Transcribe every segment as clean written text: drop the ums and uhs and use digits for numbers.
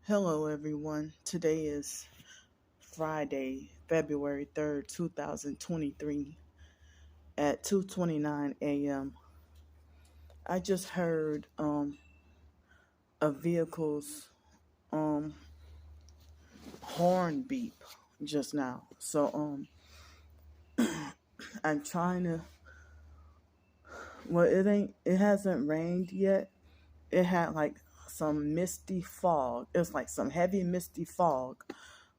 Hello, everyone. Today is Friday, February 3rd, 2023 at 2:29 a.m. I just heard a vehicle's um horn beep just now. So I'm trying to it hasn't rained yet. It had like some misty fog. It was like some heavy misty fog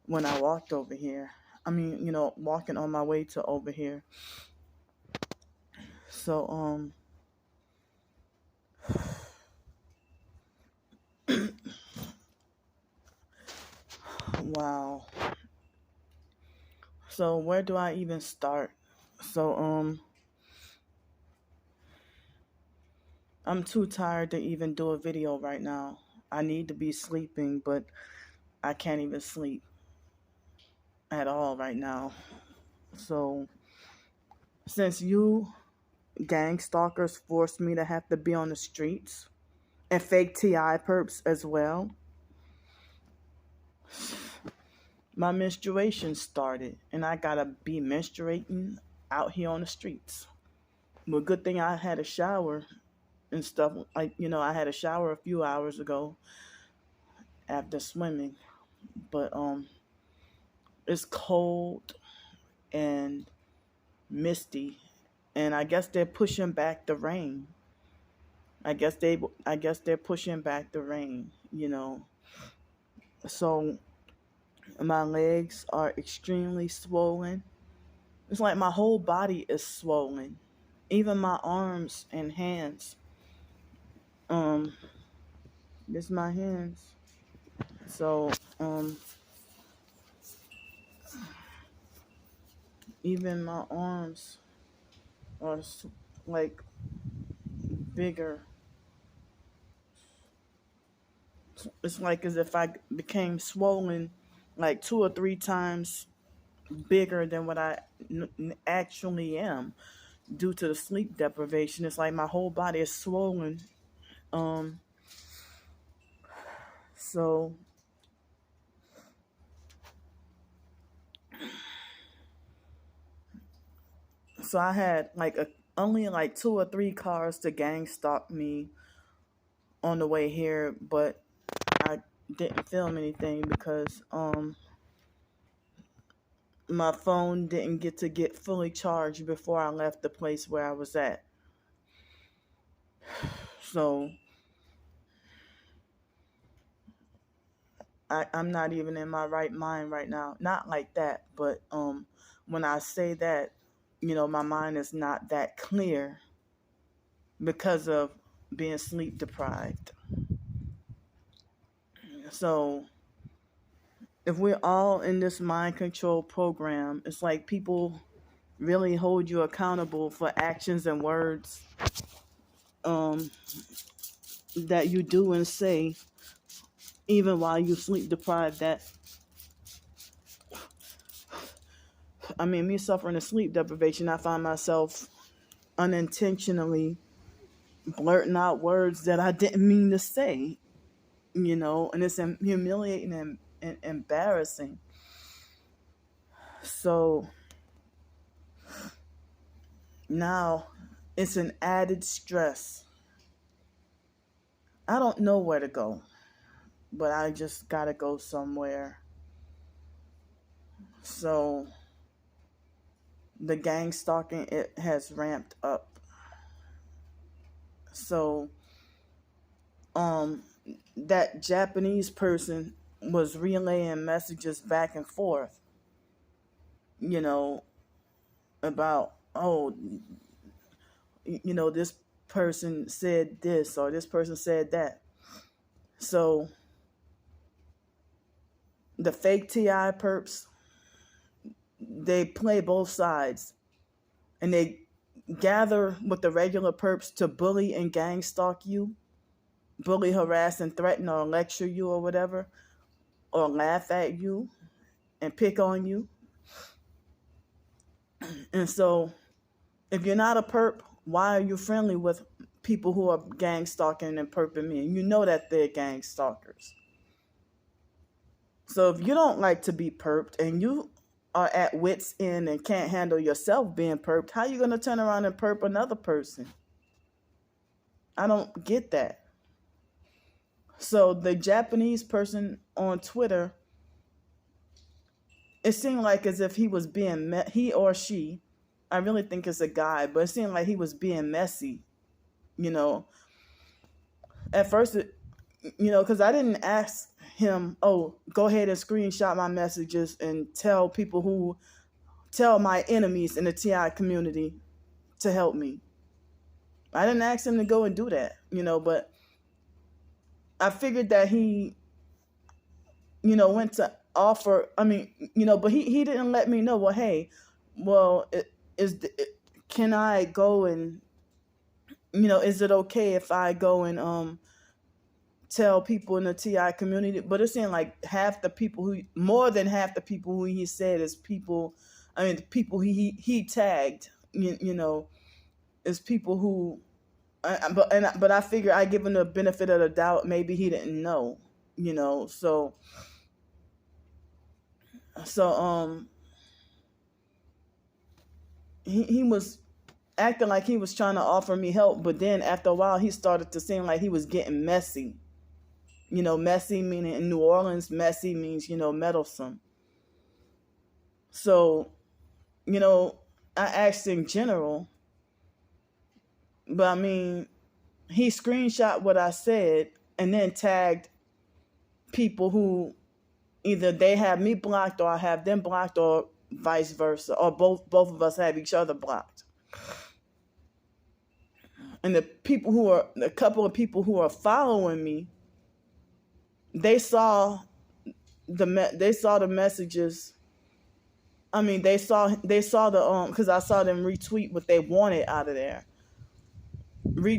when I walked over here. Walking on my way to over here. So wow. So where do I even start? So I'm too tired to even do a video right now. I need to be sleeping, but I can't even sleep at all right now. So since you gang stalkers forced me to have to be on the streets and fake TI perps as well, my menstruation started and I gotta be menstruating out here on the streets. Well, good thing I had a shower and stuff. I had a shower a few hours ago after swimming, but it's cold and misty, and I guess they're pushing back the rain. I guess they're pushing back the rain. So my legs are extremely swollen. It's like my whole body is swollen, even my arms and hands. Um, this my hands. So even my arms are like bigger. It's like as if I became swollen like two or three times bigger than what I actually am due to the sleep deprivation. It's like my whole body is swollen. Um, so so I had only like two or three cars to gang stalk me on the way here, but I didn't film anything because my phone didn't get fully charged before I left the place where I was at. So I'm not even in my right mind right now. Not like that, but when I say that, my mind is not that clear because of being sleep deprived. So if we're all in this mind control program, it's like people really hold you accountable for actions and words um, that you do and say, even while you sleep deprived. Me suffering a sleep deprivation, I find myself unintentionally blurting out words that I didn't mean to say, and it's humiliating and embarrassing. So now it's an added stress. I don't know where to go, but I just gotta go somewhere. So the gang stalking, it has ramped up. So that Japanese person was relaying messages back and forth, you know, about, this person said this or this person said that. So the fake TI perps, they play both sides and they gather with the regular perps to bully and gang stalk you, bully, harass, and threaten or lecture you or whatever, or laugh at you and pick on you. And so if you're not a perp, why are you friendly with people who are gang stalking and perping me? And you know that they're gang stalkers. So if you don't like to be perped and you are at wit's end and can't handle yourself being perped, how you gonna turn around and perp another person? I don't get that. So the Japanese person on Twitter, it seemed like as if he was being he or she, I really think it's a guy, but it seemed like he was being messy. You know, at first, because I didn't ask him, oh, go ahead and screenshot my messages and tell my enemies in the TI community to help me. I didn't ask him to go and do that, but I figured that he, went to offer, but he didn't let me know, well, hey, well, can I go and, is it okay if I go and tell people in the TI community? But it seemed like more than half the people who he said is people, the people he tagged, is people who, but I figure I give him the benefit of the doubt. Maybe he didn't know, so he was acting like he was trying to offer me help, but then after a while he started to seem like he was getting messy. Messy meaning in New Orleans, messy means, meddlesome. So, I asked in general, but he screenshot what I said and then tagged people who either they have me blocked or I have them blocked or vice versa, or both of us have each other blocked. And a couple of people who are following me, they saw the messages. They saw the because I saw them retweet what they wanted out of there. They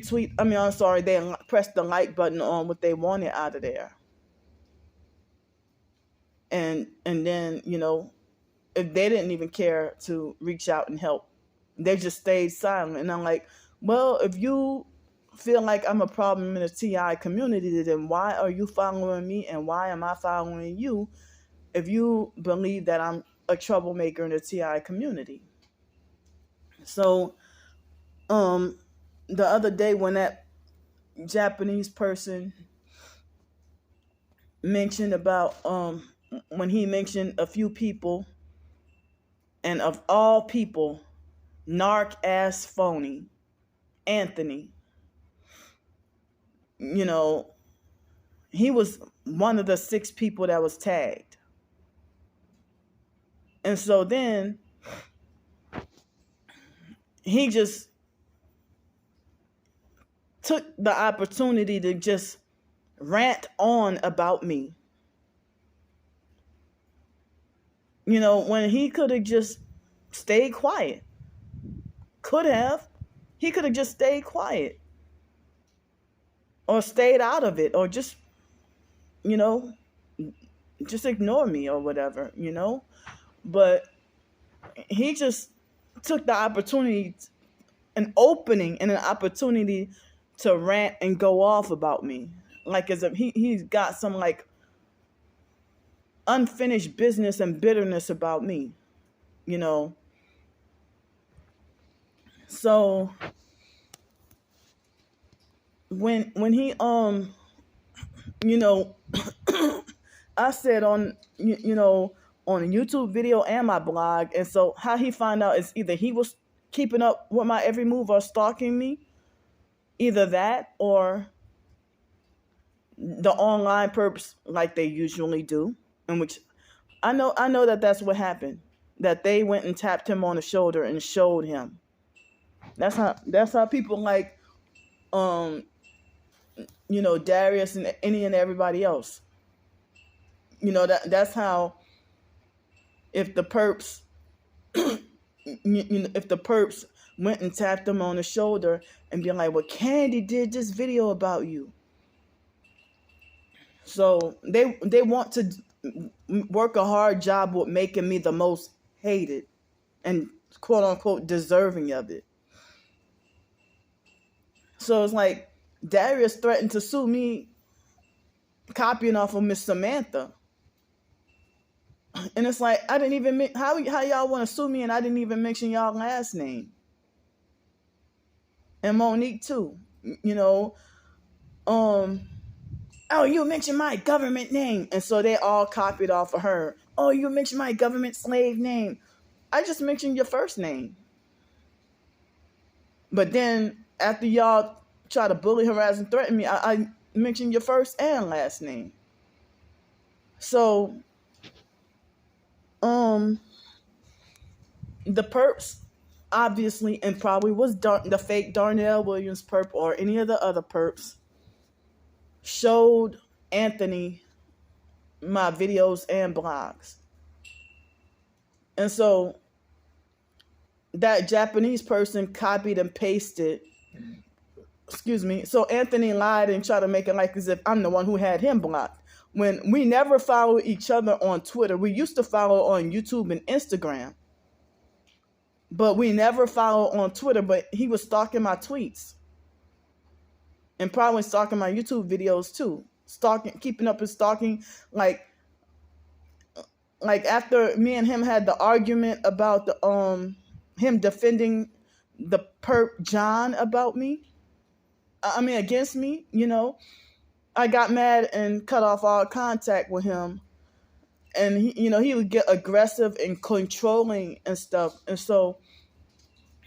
pressed the like button on what they wanted out of there. And then, if they didn't even care to reach out and help, they just stayed silent. And I'm like, well, if you feel like I'm a problem in the TI community, then why are you following me and why am I following you if you believe that I'm a troublemaker in the TI community? So the other day when that Japanese person mentioned about when he mentioned a few people, and of all people, narc ass phony Anthony, he was one of the 6 people that was tagged. And so then he just took the opportunity to just rant on about me. When he could have just stayed quiet. He could have just stayed quiet. Or stayed out of it. Or just, just ignore me or whatever, But he just took the opportunity, an opening and an opportunity to rant and go off about me. Like as if he's got some like unfinished business and bitterness about me, So when he I said on on a YouTube video and my blog, and so how he found out is either he was keeping up with my every move or stalking me, either that or the online perps like they usually do, in which I know that that's what happened, that they went and tapped him on the shoulder and showed him. That's how people like Darius and any and everybody else. That's how, if the perps if the perps went and tapped them on the shoulder and be like, well, Candy did this video about you. So they want to work a hard job with making me the most hated and quote unquote deserving of it. So it's like Darius threatened to sue me copying off of Miss Samantha. And it's like, I didn't even, how y'all want to sue me and I didn't even mention y'all last name. And Monique too, you know, oh, you mentioned my government name. And so they all copied off of her. Oh, you mentioned my government slave name. I just mentioned your first name. But then after y'all try to bully, harass, and threaten me, I mentioned your first and last name. So, the perps obviously, and probably was the fake Darnell Williams perp or any of the other perps, showed Anthony my videos and blogs. And so that Japanese person copied and pasted, so Anthony lied and tried to make it like as if I'm the one who had him blocked. When we never followed each other on Twitter. We used to follow on YouTube and Instagram. But we never followed on Twitter, but he was stalking my tweets. And probably stalking my YouTube videos too. Keeping up his stalking. Like after me and him had the argument about the him defending the perp John about me. Against me, you know. I got mad and cut off all contact with him. And he would get aggressive and controlling and stuff. And so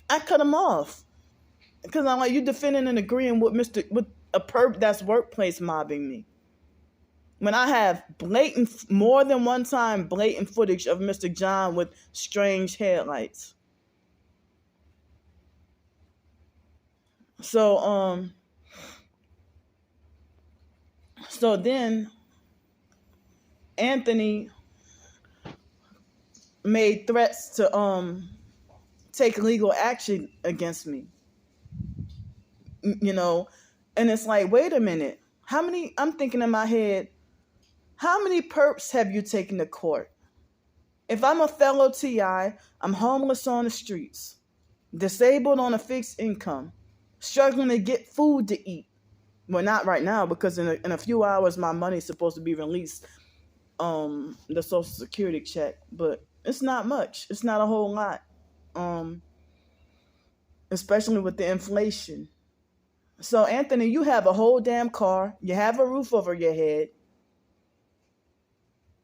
I cut him off. Because I'm like, you defending and agreeing with a perp that's workplace mobbing me. When I have more than one time blatant footage of Mr. John with strange headlights. So then Anthony made threats to take legal action against me. You know, and it's like, wait a minute. I'm thinking in my head, how many perps have you taken to court? If I'm a fellow TI, I'm homeless on the streets, disabled on a fixed income, struggling to get food to eat. Well, not right now, because in a few hours my money's supposed to be released, the Social Security check, but it's not much. It's not a whole lot, especially with the inflation. So, Anthony, you have a whole damn car. You have a roof over your head.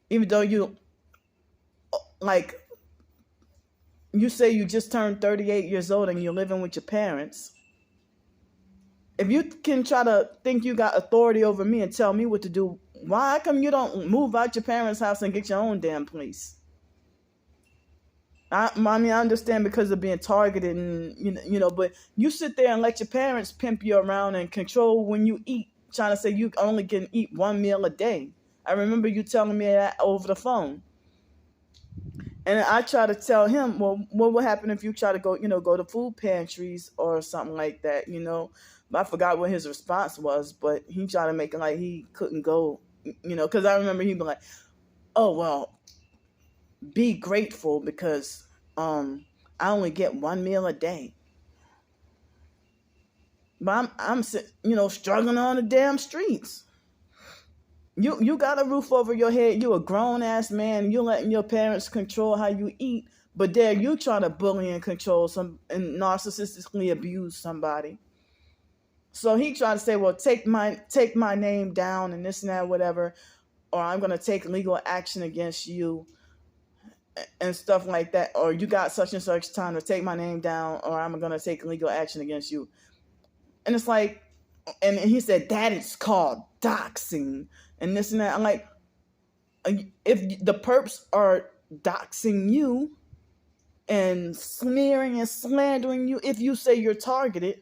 Even though you say you just turned 38 years old and you're living with your parents. If you can try to think you got authority over me and tell me what to do, why come you don't move out your parents' house and get your own damn place? I understand because of being targeted and, you know, but you sit there and let your parents pimp you around and control when you eat, trying to say you only can eat one meal a day. I remember you telling me that over the phone. And I try to tell him, well, what would happen if you try to go to food pantries or something like that, you know? But I forgot what his response was, but he tried to make it like he couldn't go, you know, because I remember he'd be like, oh, well, be grateful because I only get one meal a day. But I'm struggling on the damn streets. You got a roof over your head. You a grown ass man. You letting your parents control how you eat, but there you trying to bully and control and narcissistically abuse somebody. So he tried to say, well, take my name down and this and that, whatever, or I'm gonna take legal action against you and stuff like that, or you got such and such time to take my name down, or I'm gonna take legal action against you. And it's like, and he said that is called doxing and this and that. I'm like, if the perps are doxing you and smearing and slandering you, if you say you're targeted,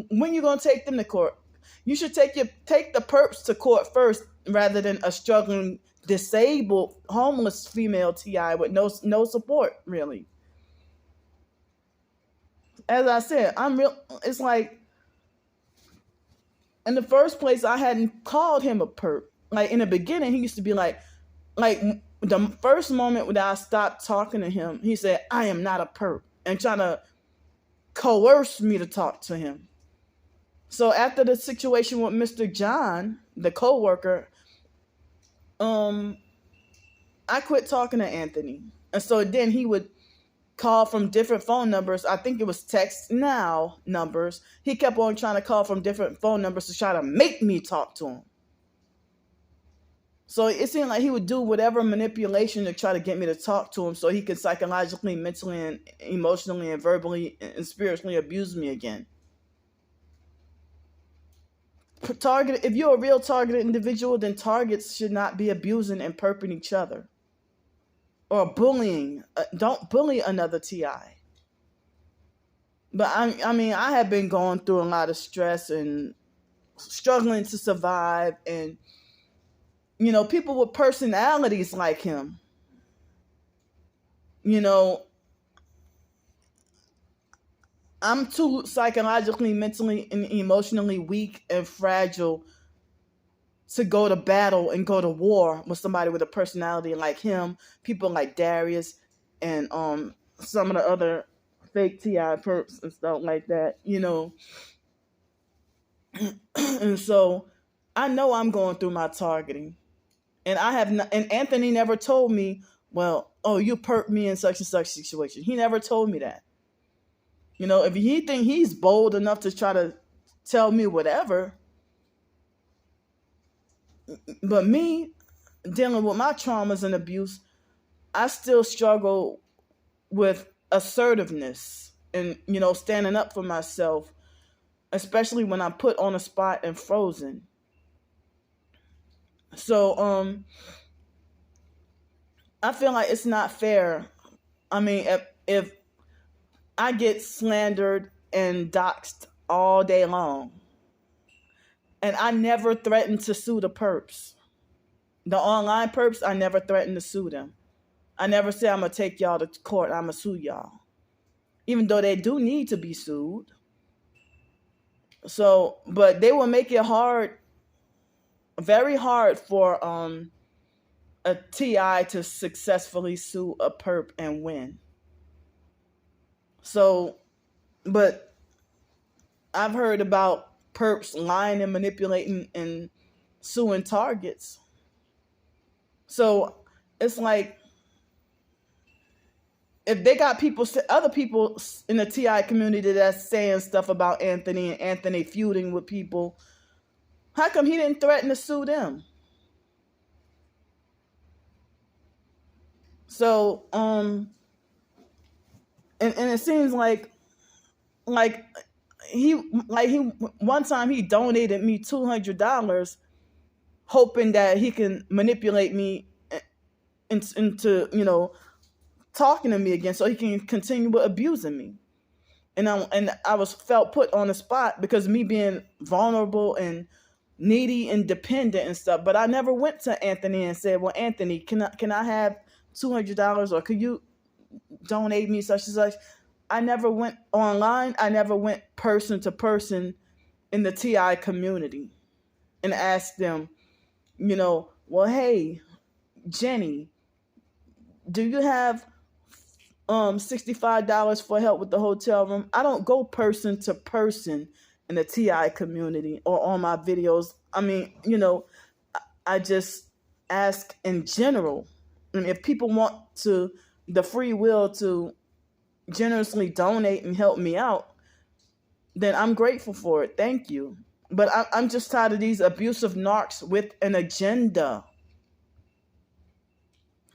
when you gonna take them to court? You should take the perps to court first, rather than a struggling, disabled, homeless female TI with no support, really. As I said, it's like, in the first place, I hadn't called him a perp. Like, in the beginning, he used to be like the first moment when I stopped talking to him, he said, I am not a perp, and trying to coerce me to talk to him. So after the situation with Mr. John, the co-worker, I quit talking to Anthony. And so then he would call from different phone numbers. I think it was text now numbers. He kept on trying to call from different phone numbers to try to make me talk to him. So it seemed like he would do whatever manipulation to try to get me to talk to him so he could psychologically, mentally, and emotionally, and verbally and spiritually abuse me again. Target. If you're a real targeted individual, then targets should not be abusing and perping each other or bullying. Don't bully another TI. But I mean, I have been going through a lot of stress and struggling to survive, and people with personalities like him. I'm too psychologically, mentally, and emotionally weak and fragile to go to battle and go to war with somebody with a personality like him, people like Darius, and some of the other fake TI perps and stuff like that, And so I know I'm going through my targeting. And and Anthony never told me, well, oh, you perped me in such and such situation. He never told me that. If he think he's bold enough to try to tell me whatever, but me dealing with my traumas and abuse, I still struggle with assertiveness and, standing up for myself, especially when I'm put on a spot and frozen. So, I feel like it's not fair. I mean, if I get slandered and doxxed all day long, and I never threaten to sue the perps. The online perps, I never threaten to sue them. I never say I'm going to take y'all to court, I'm going to sue y'all. Even though they do need to be sued. So, but they will make it hard, very hard for a TI to successfully sue a perp and win. So, but I've heard about perps lying and manipulating and suing targets. So it's like, if they got other people in the TI community that's saying stuff about Anthony and Anthony feuding with people, how come he didn't threaten to sue them? So, and it seems like he one time he donated me $200, hoping that he can manipulate me into talking to me again, so he can continue abusing me. And I was felt put on the spot because of me being vulnerable and needy and dependent and stuff. But I never went to Anthony and said, "Well, Anthony, can I have $200, or could you donate me such and such?" I never went online. I never went person to person in the TI community and asked them, well, hey, Jenny, do you have $65 for help with the hotel room? I don't go person to person in the TI community or on my videos. I mean, I just ask in general. And if people want the free will to generously donate and help me out, then I'm grateful for it. Thank you. But I'm just tired of these abusive narcs with an agenda.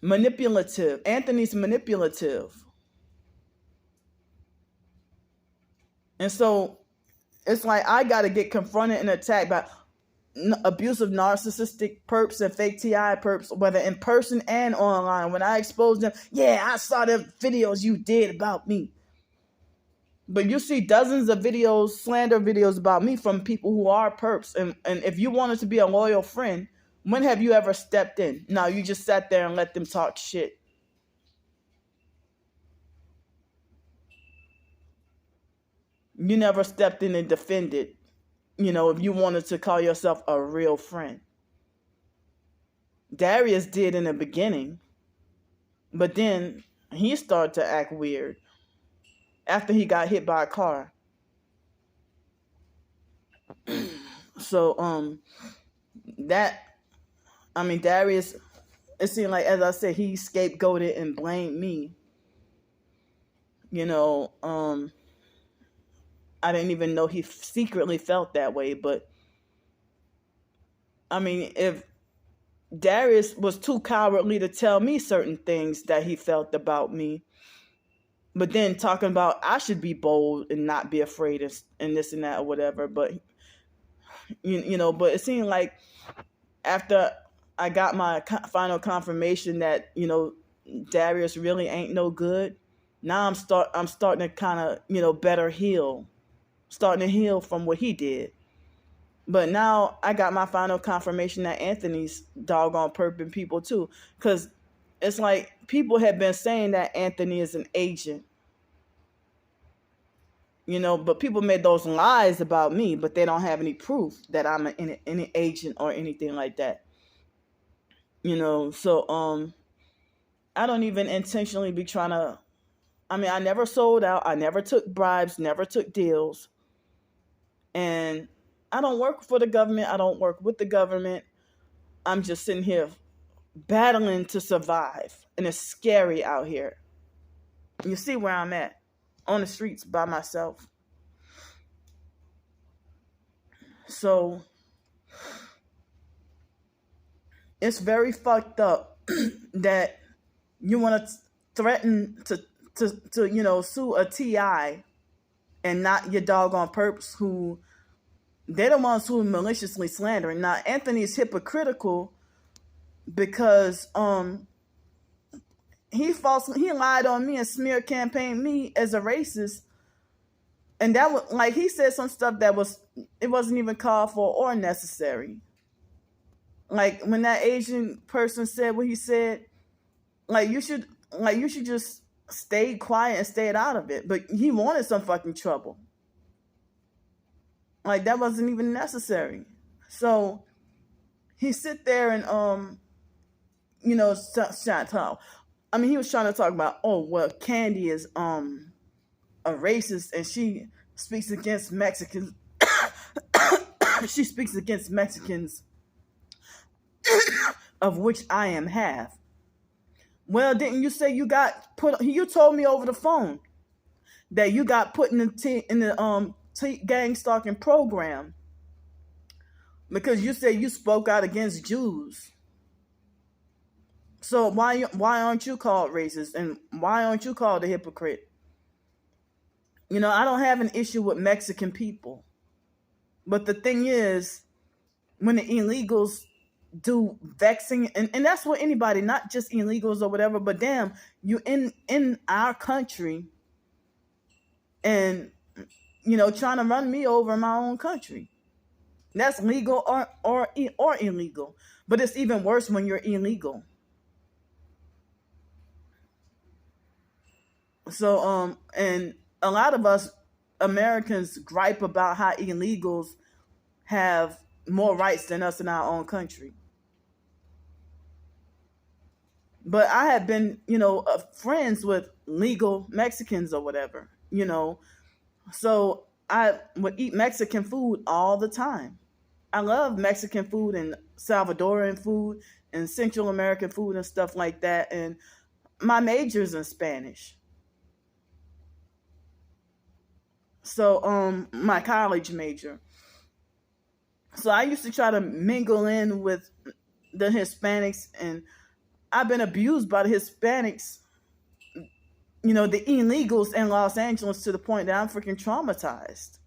Manipulative. Anthony's manipulative. And so it's like I got to get confronted and attacked by abusive narcissistic perps and fake TI perps, whether in person and online. When I expose them, yeah, I saw the videos you did about me. But you see dozens of videos, slander videos about me from people who are perps. And if you wanted to be a loyal friend, when have you ever stepped in? No, you just sat there and let them talk shit. You never stepped in and defended, if you wanted to call yourself a real friend. Darius did in the beginning, but then he started to act weird after he got hit by a car. So, Darius, it seemed like, as I said, he scapegoated and blamed me. You know, I didn't even know he secretly felt that way. But I mean, if Darius was too cowardly to tell me certain things that he felt about me, but then talking about I should be bold and not be afraid and this and that or whatever. But but it seemed like after I got my final confirmation that Darius really ain't no good. Now I'm starting to kind of better heal, starting to heal from what he did. But now I got my final confirmation that Anthony's doggone perping people too, because it's like people have been saying that Anthony is an agent. But people made those lies about me, but they don't have any proof that I'm an agent or anything like that. So I don't even intentionally be trying to. I mean, I never sold out. I never took bribes, never took deals. And I don't work for the government. I don't work with the government. I'm just sitting here battling to survive. And it's scary out here. You see where I'm at, on the streets by myself. So it's very fucked up that you want to threaten to sue a TI and not your doggone perps who they're the ones who are maliciously slandering. Now Anthony is hypocritical because he lied on me and smear campaigned me as a racist, and that was like he said some stuff that wasn't even called for or necessary. Like when that Asian person said what he said, like you should just stay quiet and stay out of it. But he wanted some fucking trouble. Like that wasn't even necessary. So he sit there and shut up. I mean, he was trying to talk about, oh well, Candy is a racist and she speaks against Mexicans. She speaks against Mexicans, of which I am half. Well, didn't you say you got put? You told me over the phone that you got put in the gang stalking program because you said you spoke out against Jews. So why aren't you called racist and why aren't you called a hypocrite? I don't have an issue with Mexican people, but the thing is, when the illegals do vexing, and that's what anybody, not just illegals or whatever, but damn, you in our country and trying to run me over in my own country. That's legal or illegal, but it's even worse when you're illegal. So and a lot of us Americans gripe about how illegals have more rights than us in our own country. But I have been, friends with legal Mexicans or whatever, So I would eat Mexican food all the time. I love Mexican food and Salvadoran food and Central American food and stuff like that. And my major's in Spanish. So my college major. So I used to try to mingle in with the Hispanics, and I've been abused by the Hispanics, the illegals in Los Angeles, to the point that I'm freaking traumatized.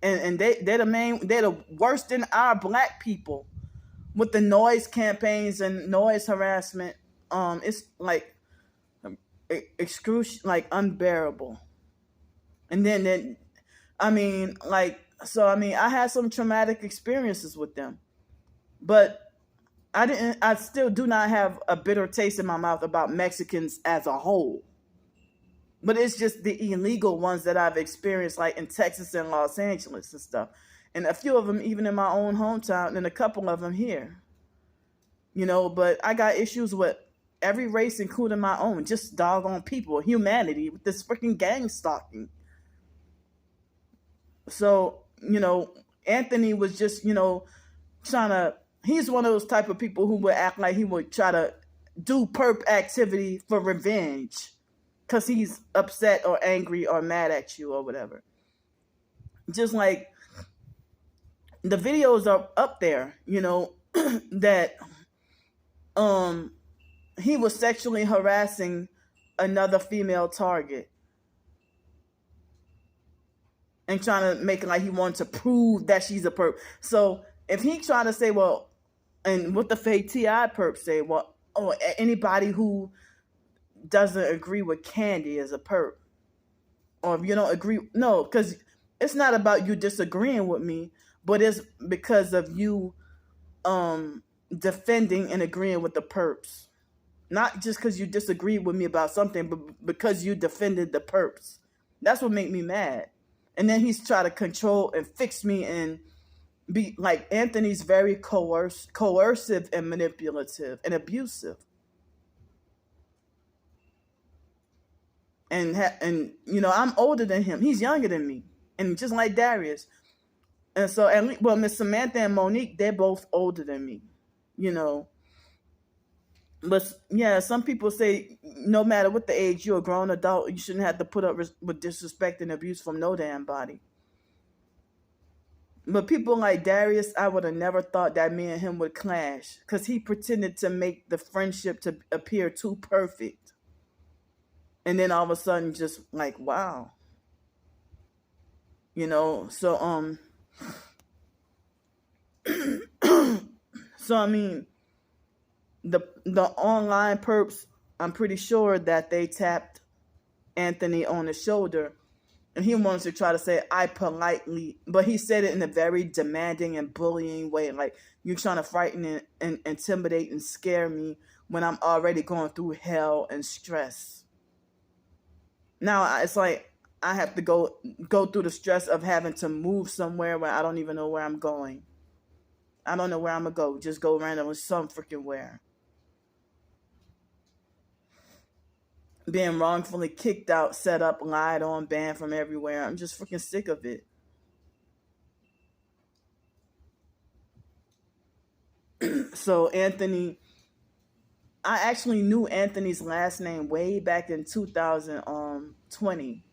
And they're the worst than our black people with the noise campaigns and noise harassment. It's like excruciating, like unbearable. And then I had some traumatic experiences with them, but I still do not have a bitter taste in my mouth about Mexicans as a whole. But it's just the illegal ones that I've experienced, like in Texas and Los Angeles and stuff. And a few of them even in my own hometown, and a couple of them here. But I got issues with every race, including my own, just doggone people, humanity, with this freaking gang stalking. So, Anthony was just, trying to. He's one of those type of people who would act like he would try to do perp activity for revenge because he's upset or angry or mad at you or whatever. Just like the videos are up there, that he was sexually harassing another female target and trying to make it like he wanted to prove that she's a perp. So if he tried to say, well, and what the fake TI perp say, well, anybody who doesn't agree with Candy is a perp. Or if you don't agree, no, because it's not about you disagreeing with me, but it's because of you defending and agreeing with the perps. Not just because you disagree with me about something, but because you defended the perps. That's what made me mad. And then he's trying to control and fix me and be like, Anthony's very coercive and manipulative and abusive. And I'm older than him. He's younger than me. And just like Darius. And so, Miss Samantha and Monique, they're both older than me, But yeah, some people say no matter what the age, you're a grown adult. You shouldn't have to put up with disrespect and abuse from no damn body. But people like Darius, I would have never thought that me and him would clash because he pretended to make the friendship to appear too perfect. And then all of a sudden just like, wow. So, so I mean, the online perps, I'm pretty sure that they tapped Anthony on the shoulder and he wanted to try to say, I politely, but he said it in a very demanding and bullying way. Like, you're trying to frighten and intimidate and scare me when I'm already going through hell and stress. Now it's like I have to go through the stress of having to move somewhere where I don't even know where I'm going. I don't know where I'm going to go. Just go randomly some freaking where. Being wrongfully kicked out, set up, lied on, banned from everywhere. I'm just freaking sick of it. So Anthony, I actually knew Anthony's last name way back in 2020.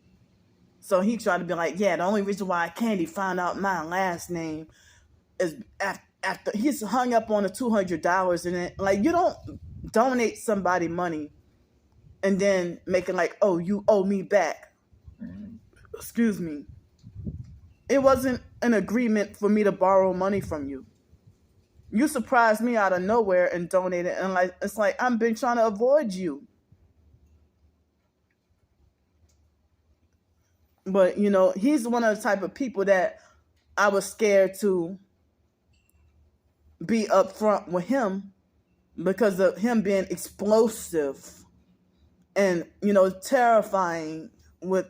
So he tried to be like, yeah, the only reason why Candy found out my last name is after he's hung up on the $200 and it, like, you don't donate somebody money and then make it like, oh, you owe me back. Excuse me. It wasn't an agreement for me to borrow money from you. You surprised me out of nowhere and donated, and like it's like I've been trying to avoid you. But he's one of the type of people that I was scared to be upfront with him because of him being explosive and terrifying with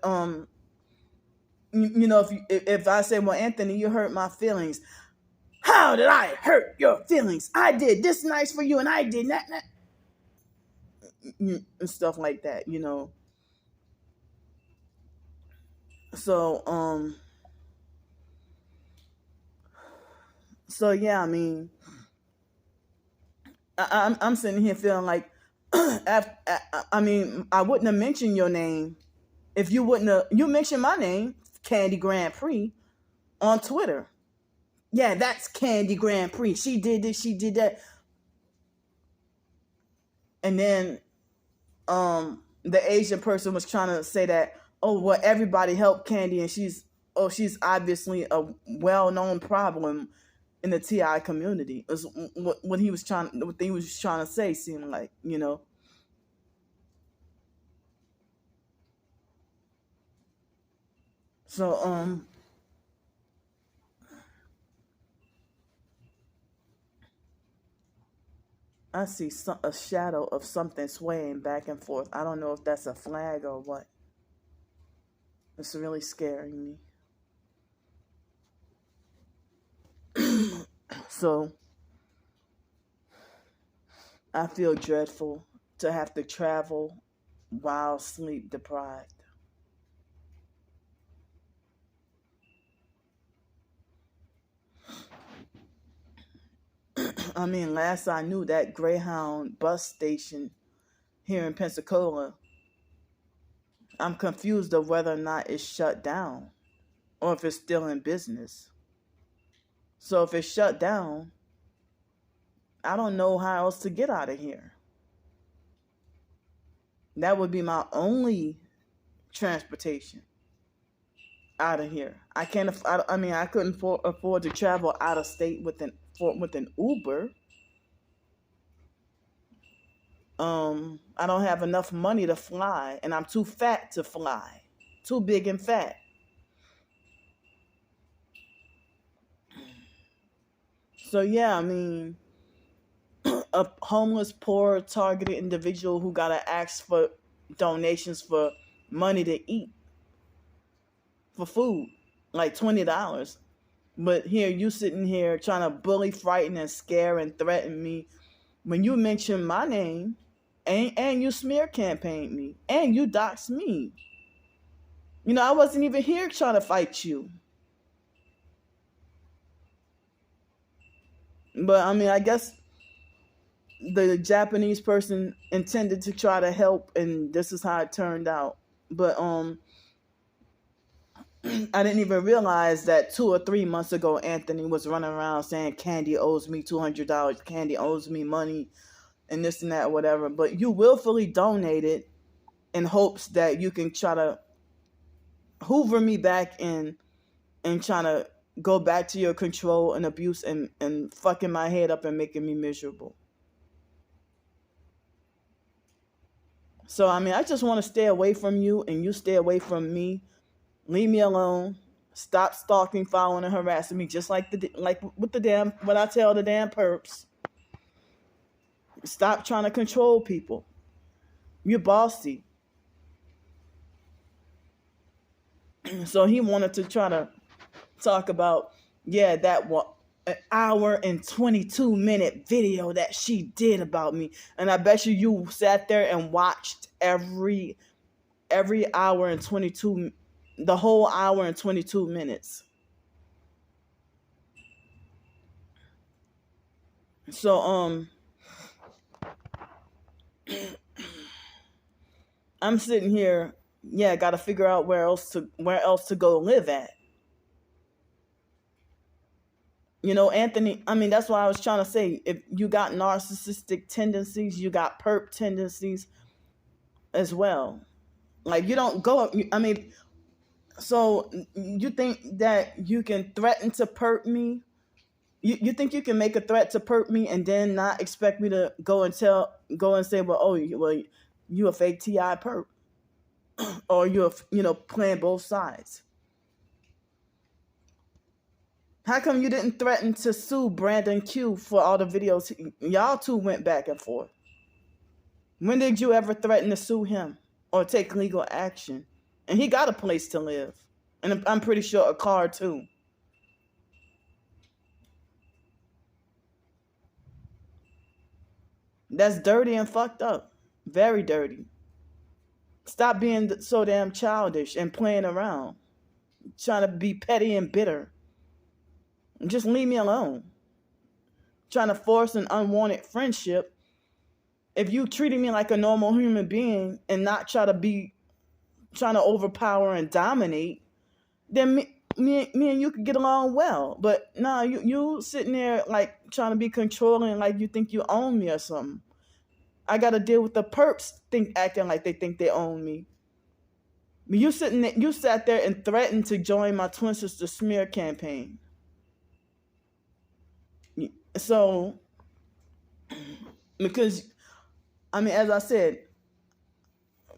if I say, well, Anthony, you hurt my feelings. How did I hurt your feelings? I did this nice for you and I did that and stuff like that, So so yeah, I mean, I'm sitting here feeling like I mean, I wouldn't have mentioned your name if you wouldn't have. You mentioned my name, Candy Grandpre, on Twitter. Yeah, that's Candy Grandpre. She did this, she did that. And then the Asian person was trying to say that, oh, well, everybody helped Candy and she's obviously a well-known problem in the TI community. Is what he was trying to say seemed like, So I see a shadow of something swaying back and forth. I don't know if that's a flag or what. It's really scaring me. So I feel dreadful to have to travel while sleep deprived. I mean, last I knew, that Greyhound bus station here in Pensacola, I'm confused of whether or not it's shut down or if it's still in business. So if it's shut down, I don't know how else to get out of here. That would be my only transportation out of here. I can't. I mean, I couldn't afford to travel out of state with an Uber. I don't have enough money to fly, and I'm too fat to fly. Too big and fat. So yeah, I mean, a homeless, poor, targeted individual who gotta ask for donations for money to eat, for food, like $20. But here you sitting here trying to bully, frighten, and scare and threaten me when you mention my name, and you smear campaign me, and you dox me. You know, I wasn't even here trying to fight you. But I mean, I guess the Japanese person intended to try to help, and this is how it turned out. But I didn't even realize that 2 or 3 months ago, Anthony was running around saying Candy owes me $200, Candy owes me money, and this and that, whatever. But you willfully donated in hopes that you can try to hoover me back in and trying to go back to your control and abuse and fucking my head up and making me miserable. So, I mean, I just want to stay away from you, and you stay away from me. Leave me alone. Stop stalking, following, and harassing me, just like with the damn, what I tell the damn perps. Stop trying to control people. You're bossy. So he wanted to try to talk about, yeah, that an hour and 22-minute video that she did about me. And I bet you sat there and watched every hour and 22, the whole hour and 22 minutes. So I'm sitting here, yeah, got to figure out where else to go live at. You know, Anthony, I mean, that's why I was trying to say, if you got narcissistic tendencies, you got perp tendencies as well. Like, you don't go, I mean, so you think that you can threaten to perp me? You think you can make a threat to perp me and then not expect me to go and say, well, you a fake TI perp, or you're, playing both sides. How come you didn't threaten to sue Brandon Q for all the videos? Y'all two went back and forth. When did you ever threaten to sue him or take legal action? And he got a place to live. And I'm pretty sure a car too. That's dirty and fucked up. Very dirty. Stop being so damn childish and playing around. Trying to be petty and bitter. Just leave me alone. Trying to force an unwanted friendship. If you treated me like a normal human being and not trying to overpower and dominate, then me and you could get along well. But nah, you sitting there like trying to be controlling, like you think you own me or something. I got to deal with the perps acting like they think they own me. You sat there and threatened to join my twin sister smear campaign. So, because, I mean, as I said,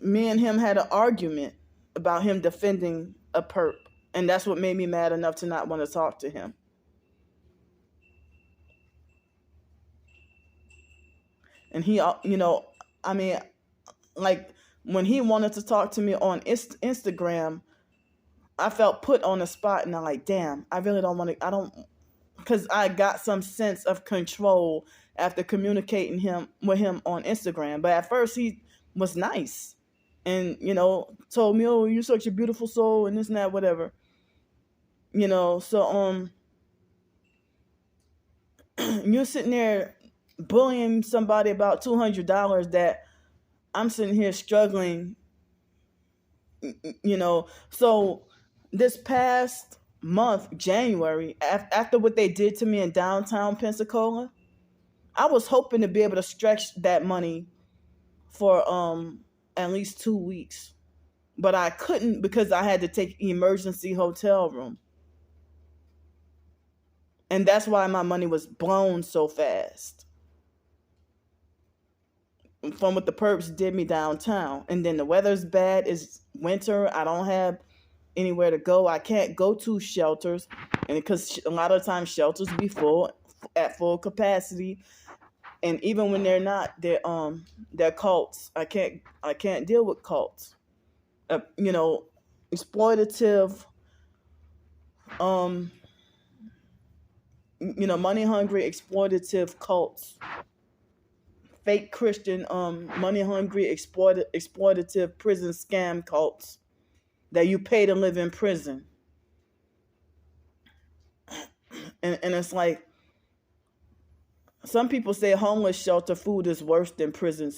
me and him had an argument about him defending a perp. And that's what made me mad enough to not want to talk to him. And he, I mean, like when he wanted to talk to me on Instagram, I felt put on the spot, and I'm like, damn, I really don't want to, because I got some sense of control after communicating with him on Instagram. But at first he was nice and, told me, oh, you're such a beautiful soul and this and that, whatever. So, you're sitting there bullying somebody about $200 that I'm sitting here struggling, So this past month, January, after what they did to me in downtown Pensacola, I was hoping to be able to stretch that money for at least 2 weeks. But I couldn't because I had to take emergency hotel room. And that's why my money was blown so fast from what the perps did me downtown. And then the weather's bad. It's winter. I don't have anywhere to go. I can't go to shelters, and because a lot of times shelters be full at full capacity, and even when they're not, they're cults. I can't deal with cults. Exploitative, um, money hungry, exploitative cults, fake Christian, money hungry, exploitative prison scam cults that you pay to live in prison. And it's like, some people say homeless shelter food is worse than prison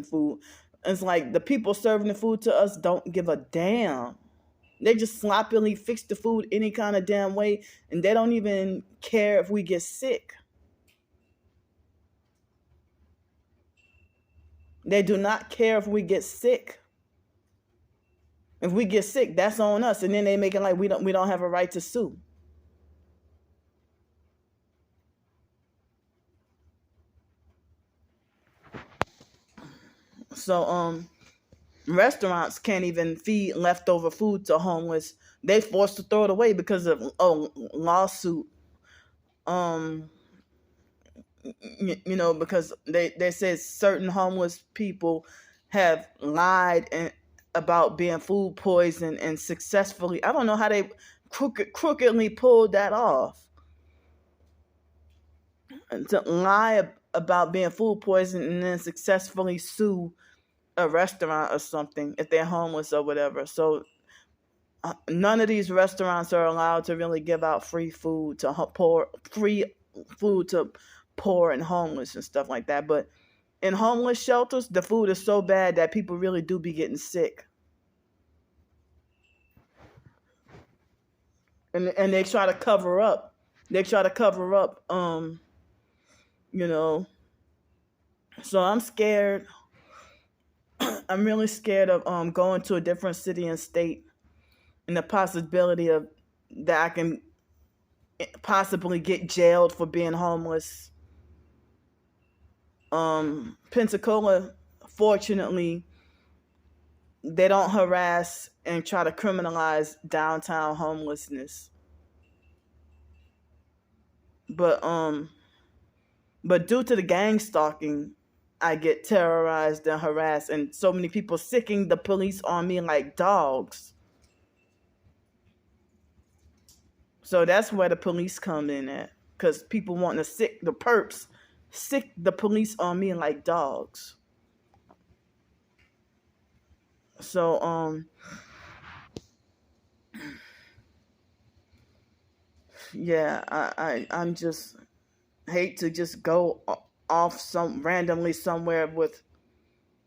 food. It's like the people serving the food to us don't give a damn. They just sloppily fix the food any kind of damn way, and they don't even care if we get sick. They do not care if we get sick. If we get sick, that's on us, and then they make it like we don't have a right to sue. So restaurants can't even feed leftover food to homeless. They forced to throw it away because of lawsuit. Um, because they said certain homeless people have lied about being food poisoned and successfully. I don't know how they crookedly pulled that off. And to lie about being food poisoned and then successfully sue a restaurant or something if they're homeless or whatever. So none of these restaurants are allowed to really give out free food to poor and homeless and stuff like that. But in homeless shelters, the food is so bad that people really do be getting sick. And they try to cover up. They try to cover up. So I'm scared. I'm really scared of going to a different city and state, and the possibility of that I can possibly get jailed for being homeless. Pensacola, fortunately, they don't harass and try to criminalize downtown homelessness. But due to the gang stalking, I get terrorized and harassed, and so many people sicking the police on me like dogs. So that's where the police come in at, because people want to sick the perps, sick the police on me like dogs. So yeah, I'm just hate to just go off some randomly somewhere with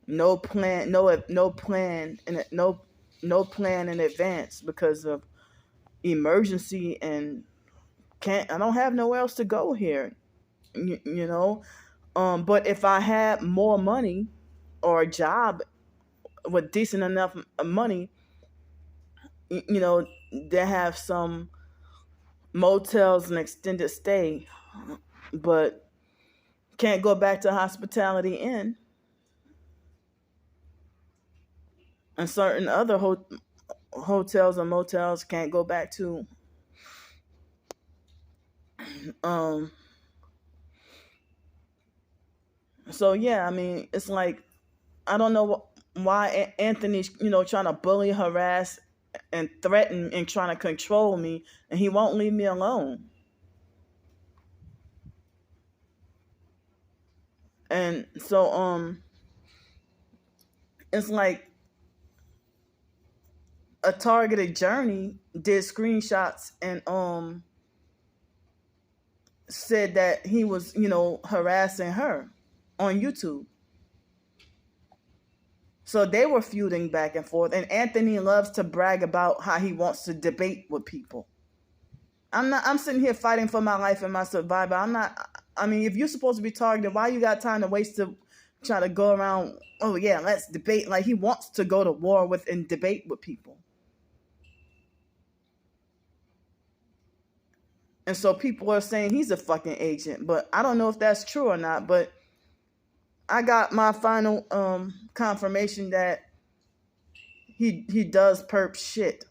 no plan, no plan, and no plan in advance because of emergency, and I don't have nowhere else to go here. you know but if I had more money or a job with decent enough money, they have some motels and extended stay, but can't go back to Hospitality Inn and certain other hotels and motels can't go back to. um so yeah, I mean, it's like, I don't know why Anthony's trying to bully, harass, and threaten and trying to control me, and he won't leave me alone. And so it's like a targeted journey did screenshots and said that he was, harassing her on YouTube. So they were feuding back and forth. And Anthony loves to brag about how he wants to debate with people. I'm sitting here fighting for my life and my survival. I mean, if you're supposed to be targeted, why you got time to waste to try to go around, oh yeah, let's debate? Like, he wants to go to war with and debate with people. And so people are saying he's a fucking agent, but I don't know if that's true or not. But I got my final confirmation that he does perp shit.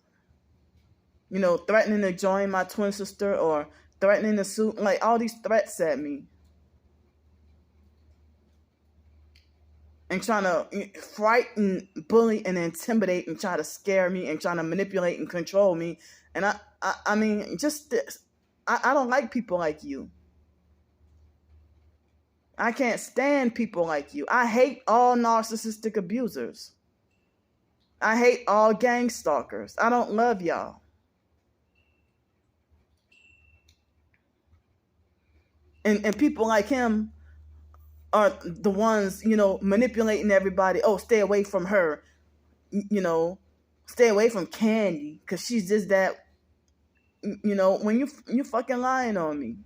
Threatening to join my twin sister or threatening to sue, like all these threats at me. And trying to frighten, bully, and intimidate and try to scare me and trying to manipulate and control me. And I mean, just this. I don't like people like you. I can't stand people like you. I hate all narcissistic abusers. I hate all gang stalkers. I don't love y'all. And people like him are the ones, manipulating everybody. Oh, stay away from her. Stay away from Candy because she's just that. When you fucking lying on me.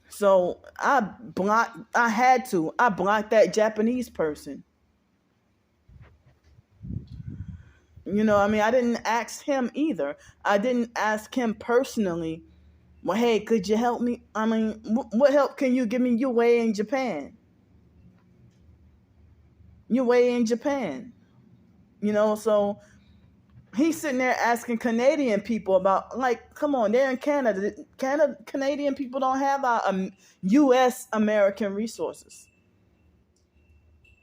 So I blocked that Japanese person. I mean, I didn't ask him either. I didn't ask him personally, well, hey, could you help me? I mean, what help can you give me? You way in Japan. So he's sitting there asking Canadian people about, like, come on, they're in Canada. Canadian people don't have our U.S. American resources.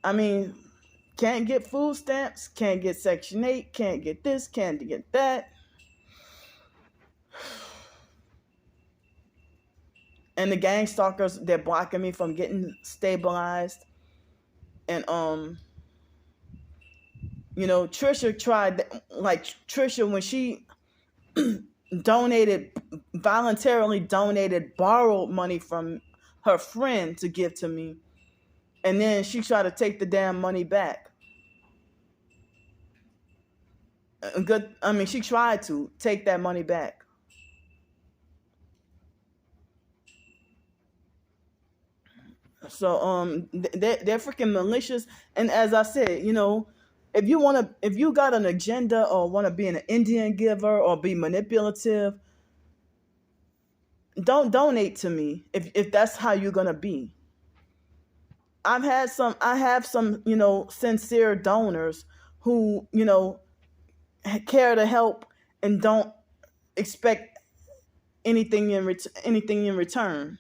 I mean, can't get food stamps, can't get Section 8, can't get this, can't get that. And the gang stalkers, they're blocking me from getting stabilized. And Trisha tried, like Trisha, when she voluntarily donated borrowed money from her friend to give to me, and then she tried to take the damn money back. She tried to take that money back. So they're freaking malicious. And as I said, if you got an agenda or want to be an Indian giver or be manipulative, don't donate to me if that's how you're gonna be. I have some sincere donors who care to help and don't expect anything in return.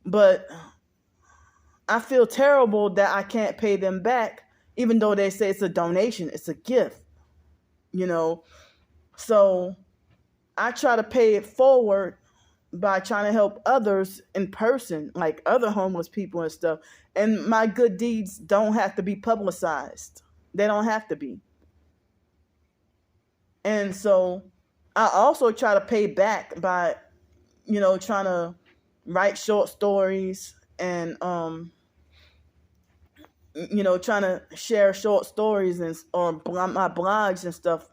But I feel terrible that I can't pay them back, even though they say it's a donation, it's a gift. So I try to pay it forward by trying to help others in person, like other homeless people and stuff. And my good deeds don't have to be publicized. They don't have to be. And so I also try to pay back by, trying to write short stories and, trying to share short stories or my blogs and stuff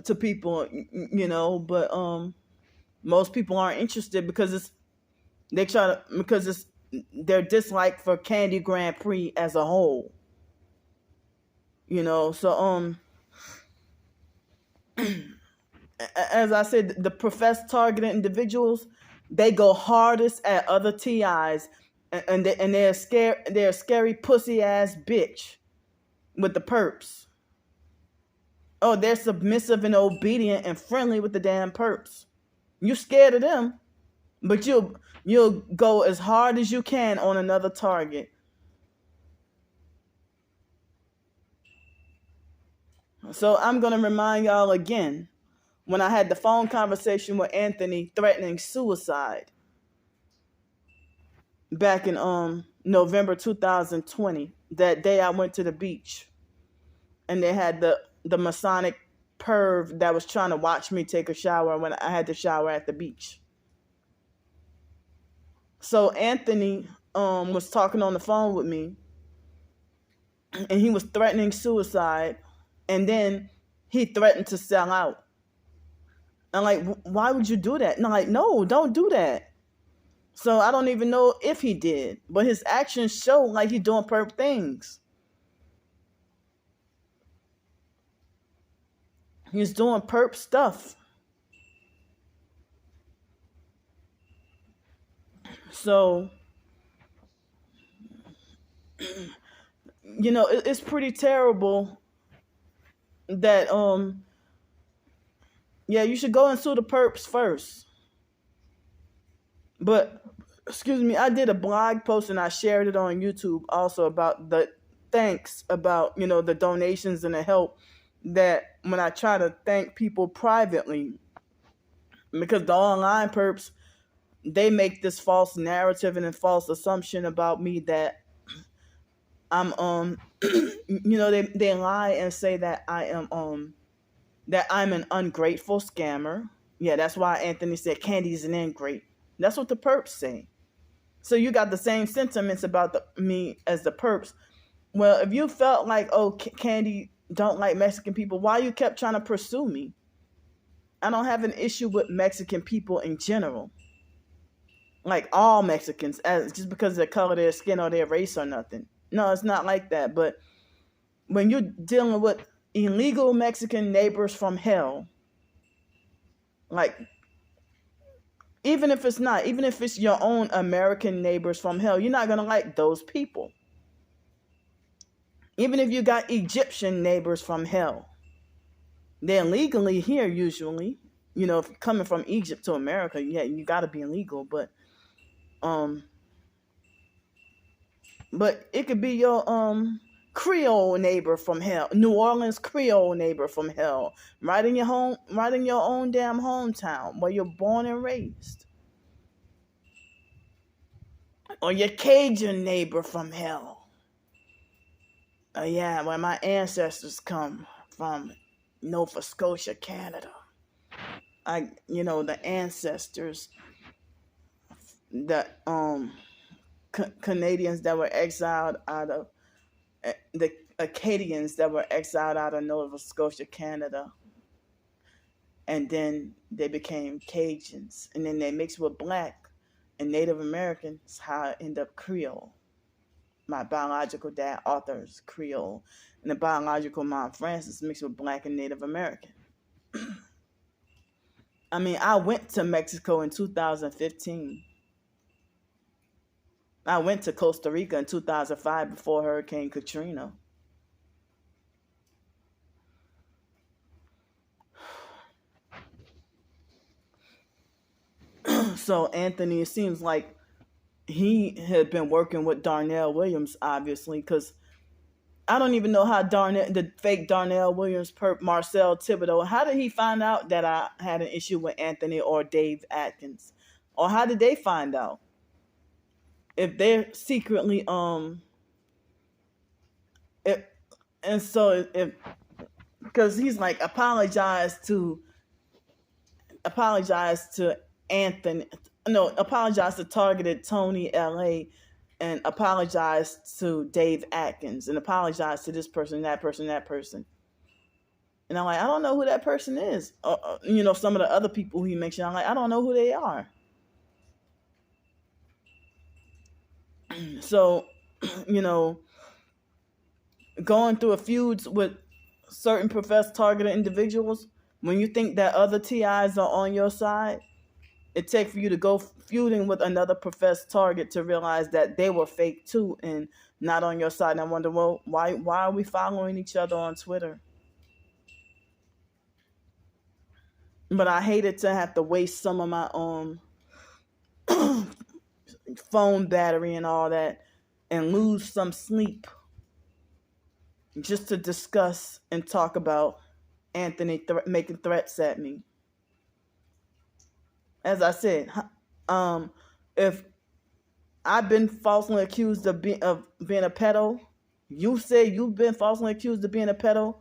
to people, but most people aren't interested because it's their dislike for Candy Grandpre as a whole. So as I said, the professed targeted individuals, they go hardest at other TIs, and they're scared. They're a scary pussy ass bitch with the perps. Oh, they're submissive and obedient and friendly with the damn perps. You scared of them, but you'll go as hard as you can on another target. So I'm gonna remind y'all again, when I had the phone conversation with Anthony threatening suicide back in November 2020, that day I went to the beach and they had the Masonic perv that was trying to watch me take a shower when I had to shower at the beach. So Anthony was talking on the phone with me, and he was threatening suicide, and then he threatened to sell out. I'm like, why would you do that? And I'm like, no, don't do that. So I don't even know if he did, but his actions show like he's doing perp things. He's doing perp stuff. So, it's pretty terrible that, yeah, you should go and sue the perps first. But, excuse me, I did a blog post and I shared it on YouTube also about the thanks, about, the donations and the help, that when I try to thank people privately, because the online perps, they make this false narrative and a false assumption about me that I'm they lie and say that I am that I'm an ungrateful scammer. Yeah, that's why Anthony said Candy's an ingrate. That's what the perps say. So you got the same sentiments about me as the perps. Well, if you felt like, oh, Candy don't like Mexican people, why you kept trying to pursue me? I don't have an issue with Mexican people in general. Like all Mexicans, just because of the color of their skin or their race or nothing. No, it's not like that. But when you're dealing with illegal Mexican neighbors from hell, like, even if it's your own American neighbors from hell, you're not going to like those people. Even if you got Egyptian neighbors from hell, they're legally here usually. If you're coming from Egypt to America, yeah, you got to be illegal. But it could be your Creole neighbor from hell, New Orleans Creole neighbor from hell, right in your own damn hometown where you're born and raised. Or your Cajun neighbor from hell. Yeah, where my ancestors come from, Nova Scotia, Canada. The ancestors, the Canadians that were exiled out of the Acadians that were exiled out of Nova Scotia, Canada, and then they became Cajuns, and then they mixed with Black and Native Americans. How I end up Creole. My biological dad, Arthur's Creole, and the biological mom, Frances, mixed with Black and Native American. I mean, I went to Mexico in 2015. I went to Costa Rica in 2005 before Hurricane Katrina. So Anthony, it seems like he had been working with Darnell Williams, obviously, because I don't even know how the fake Darnell Williams perp Marcel Thibodeau, how did he find out that I had an issue with Anthony or Dave Atkins? Or how did they find out? If they're secretly because he's like apologize to Anthony, no, apologize to Targeted Tony LA, and apologize to Dave Atkins, and apologize to this person, that person, that person. And I'm like, I don't know who that person is. Some of the other people he mentioned, I'm like, I don't know who they are. So, going through a feuds with certain professed targeted individuals, when you think that other TIs are on your side, it takes for you to go feuding with another professed target to realize that they were fake too and not on your side. And I wonder, well, why are we following each other on Twitter? But I hated to have to waste some of my phone battery and all that and lose some sleep just to discuss and talk about Anthony making threats at me. As I said, if I've been falsely accused of being a pedo, you say you've been falsely accused of being a pedo,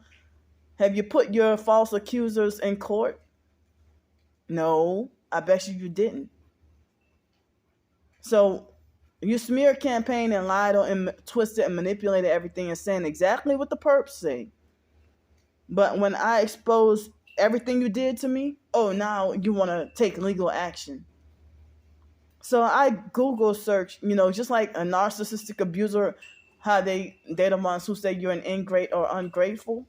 Have you put your false accusers in court? No, I bet you didn't. So you smear campaign and lied on and twisted and manipulated everything and saying exactly what the perps say. But when I expose everything you did to me, oh, now you want to take legal action. So I Google search, just like a narcissistic abuser, how they're the ones who say you're an ingrate or ungrateful.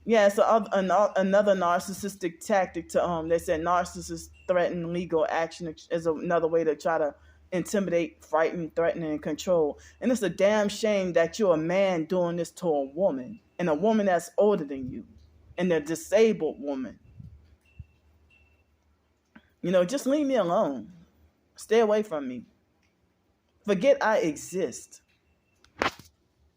Yeah, so another narcissistic tactic to they said narcissists threaten legal action is another way to try to intimidate, frighten, threaten, and control. And it's a damn shame that you're a man doing this to a woman, and a woman that's older than you, and a disabled woman. Just leave me alone. Stay away from me. Forget I exist.